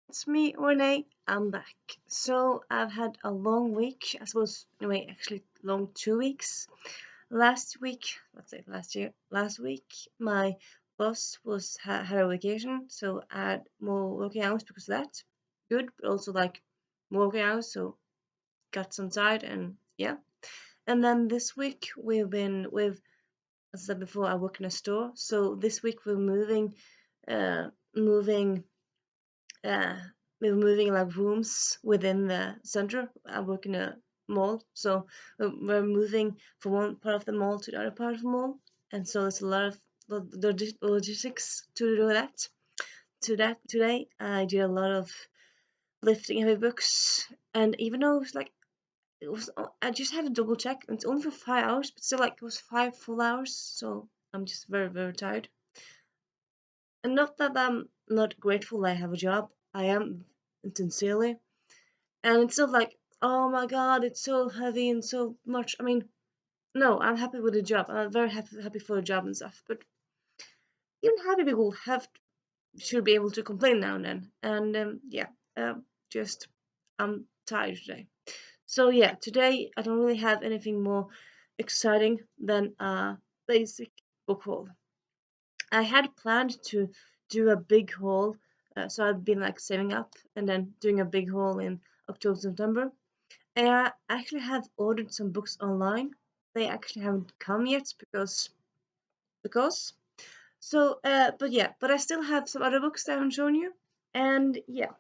It's me, Renee. I'm back. So I've had a long week. I suppose, anyway, actually, long 2 weeks. Last week, let's say last week, my boss had a vacation, so I had more working hours because of that. Good, but also like more working hours, so got some tired and yeah. And then this week as I said before, I work in a store, so this week we're uh, moving uh, we were moving like rooms within the center. I work in a mall, so we're moving from one part of the mall to the other part of the mall, and so there's a lot of logistics to do that. To that today, I did a lot of lifting heavy books, and even though I just had to double check. It's only for 5 hours, but still, like it was 5 full hours. So I'm just very very tired. And not that I'm not grateful I have a job. I am sincerely. And it's not like, oh my god, it's so heavy and so much. I mean, no, I'm happy with the job. I'm very happy for the job and stuff. But even happy people should be able to complain now and then. And yeah, just I'm tired today. So yeah, today I don't really have anything more exciting than a basic book haul. I had planned to do a big haul, so I've been like saving up and then doing a big haul in October, September. I actually have ordered some books online. They actually haven't come yet because. So, but yeah, but I still have some other books that I haven't shown you. And yeah,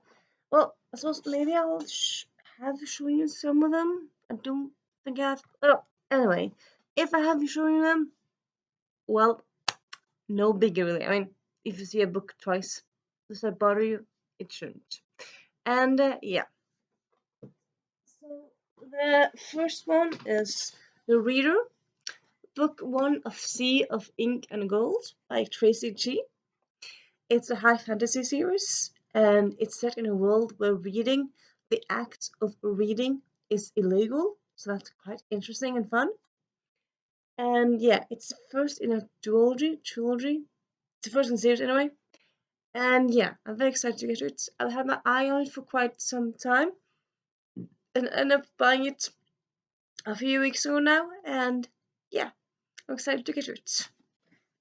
well, I suppose maybe I'll have shown you some of them. I don't think I have. Oh, anyway, if I have shown you them, well, no biggie really. I mean, if you see a book twice, does that bother you? It shouldn't. And yeah, so the first one is The Reader. Book one of Sea of Ink and Gold by Tracy G. It's a high fantasy series, and it's set in a world where reading, the act of reading, is illegal. So that's quite interesting and fun. And yeah, it's the first in a trilogy. It's the first in the series anyway. And yeah, I'm very excited to get to it. I've had my eye on it for quite some time and ended up buying it a few weeks ago now. And yeah, I'm excited to get to it.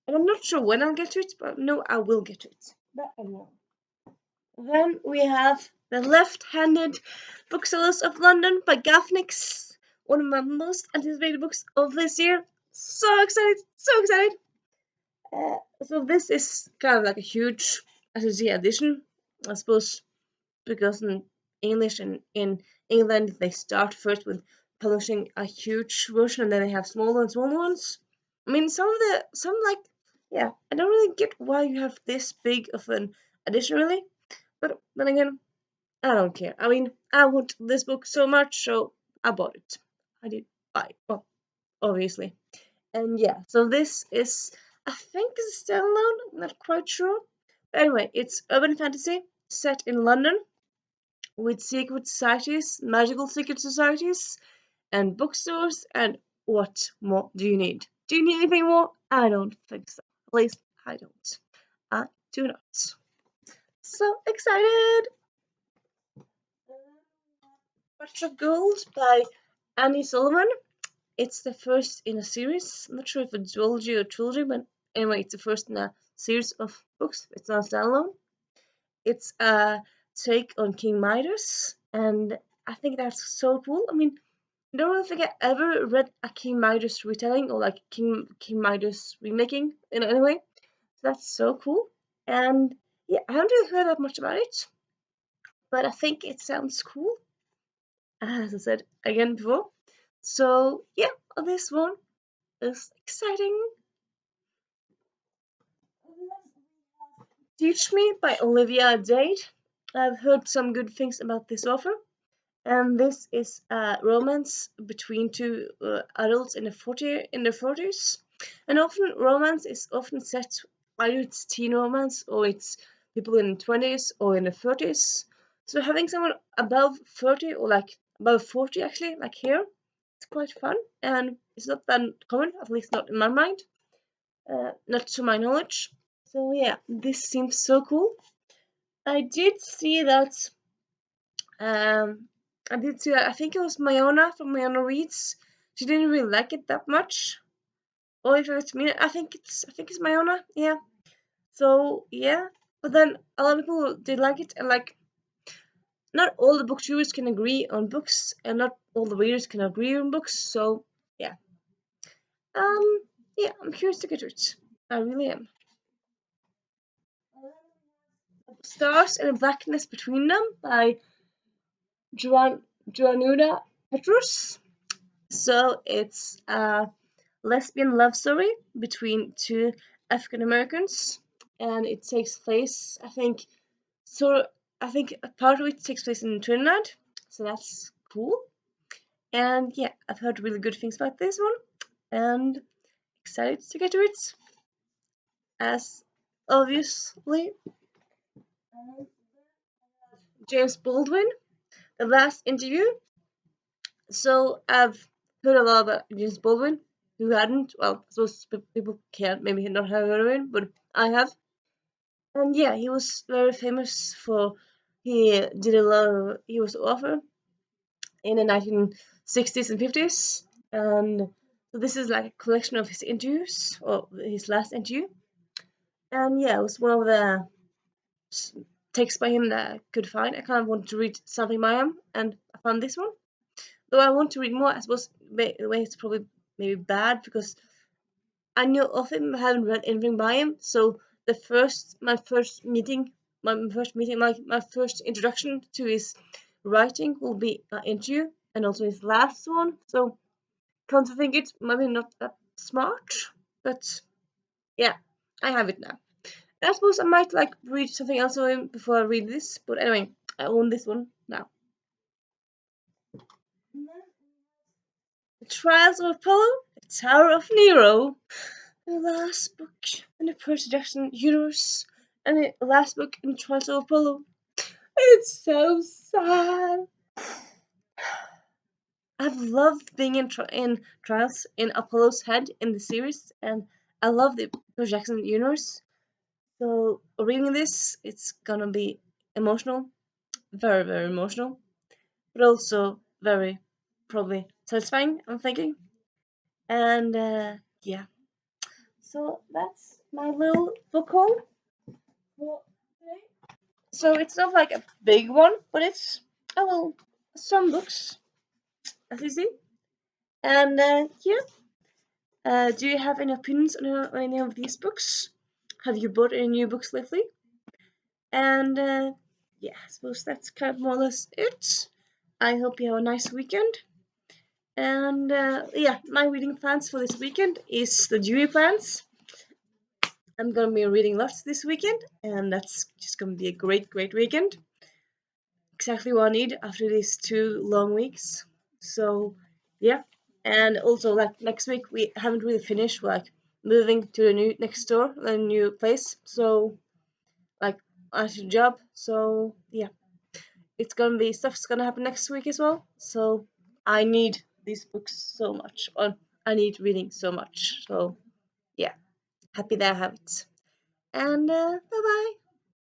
And I'm not sure when I'll get to it, but no, I will get to it. That I know. Then we have The Left-Handed Booksellers of London by Gaffnix, one of my most anticipated books of this year. So excited, so excited. So this is kind of like a huge SSC edition, I suppose, because in English and in England they start first with publishing a huge version and then they have smaller and smaller ones. I mean, some like, yeah, I don't really get why you have this big of an edition really, but then again, I don't care. I mean, I want this book so much, so I bought it. I did buy it, well, obviously. And yeah, so this is, I think it's a standalone, I'm not quite sure. But anyway, it's urban fantasy set in London with secret societies, magical secret societies, and bookstores, and what more do you need? Do you need anything more? I don't think so. At least I don't. I do not. So excited! Touch of Gold by Annie Sullivan. It's the first in a series. I'm not sure if it's duology or trilogy, but anyway, it's the first in a series of books. It's not standalone. It's a take on King Midas, and I think that's so cool. I mean, I don't really think I ever read a King Midas retelling or like King Midas remaking in any way. So that's so cool. And yeah, I haven't really heard that much about it, but I think it sounds cool. As I said again before. So yeah, this one is exciting. Teach Me by Olivia Dade. I've heard some good things about this author, and this is a romance between two adults in their 40s. And often romance is often set either it's teen romance or it's people in the 20s or in the 30s. So having someone above 30 or like above 40 actually, like here, it's quite fun and it's not that common, at least not in my mind, not to my knowledge. So yeah, this seems so cool. I did see that. Um, I did see that. I think it was Mayona from Mayona Reads. She didn't really like it that much. Or if it's me, I think it's Mayona. Yeah. So yeah, but then a lot of people did like it, and like not all the booktubers can agree on books, and not all the readers can agree on books. So yeah, um, yeah, I'm curious to get to it. I really am. Stars and the Blackness Between Them by Joanuna Petrus. So it's a lesbian love story between two African Americans, and it takes place, I think, so I think a part of it takes place in Trinidad, so that's cool. And yeah, I've heard really good things about this one, and excited to get to it. As obviously, James Baldwin, the last interview. So I've heard a lot about James Baldwin. Who hadn't? Well, I suppose people can't maybe not have heard of him, but I have. And yeah, he was very famous for he did a lot of he was author in the 1960s and 50s, and so this is like a collection of his interviews or his last interview. And yeah, it was one of the texts by him that I could find. I kind of wanted to read something by him, and I found this one. Though I want to read more, I suppose the way it's probably maybe bad because I knew of him, I haven't read anything by him. So my first introduction to his writing will be an interview, and also his last one. So come to think it, maybe not that smart, but yeah, I have it now. And I suppose I might like read something else of him before I read this, but anyway, I own this one now. The Trials of Apollo, the Tower of Nero, the last book in the Percy Jackson universe, and the last book in the Trials of Apollo. It's so sad. I've loved being in Trials in Apollo's head in the series, and I love the Percy Jackson universe. So reading this, it's gonna be emotional, very very emotional, but also very probably satisfying. I'm thinking, and yeah. So that's my little book haul for today. So it's not like a big one, but it's well some books as you see. And yeah, do you have any opinions on any of these books? Have you bought any new books lately? And yeah, I suppose that's kind of more or less it. I hope you have a nice weekend. And yeah, my reading plans for this weekend is the Dewey plans. I'm gonna be reading lots this weekend, and that's just gonna be a great, great weekend. Exactly what I need after these 2 long weeks. So yeah, and also like next week we haven't really finished like moving to a new next door, a new place. So like I should job. So yeah, it's gonna be stuff's gonna happen next week as well. So I need these books so much. Or I need reading so much. So yeah, happy that I have it. And bye bye.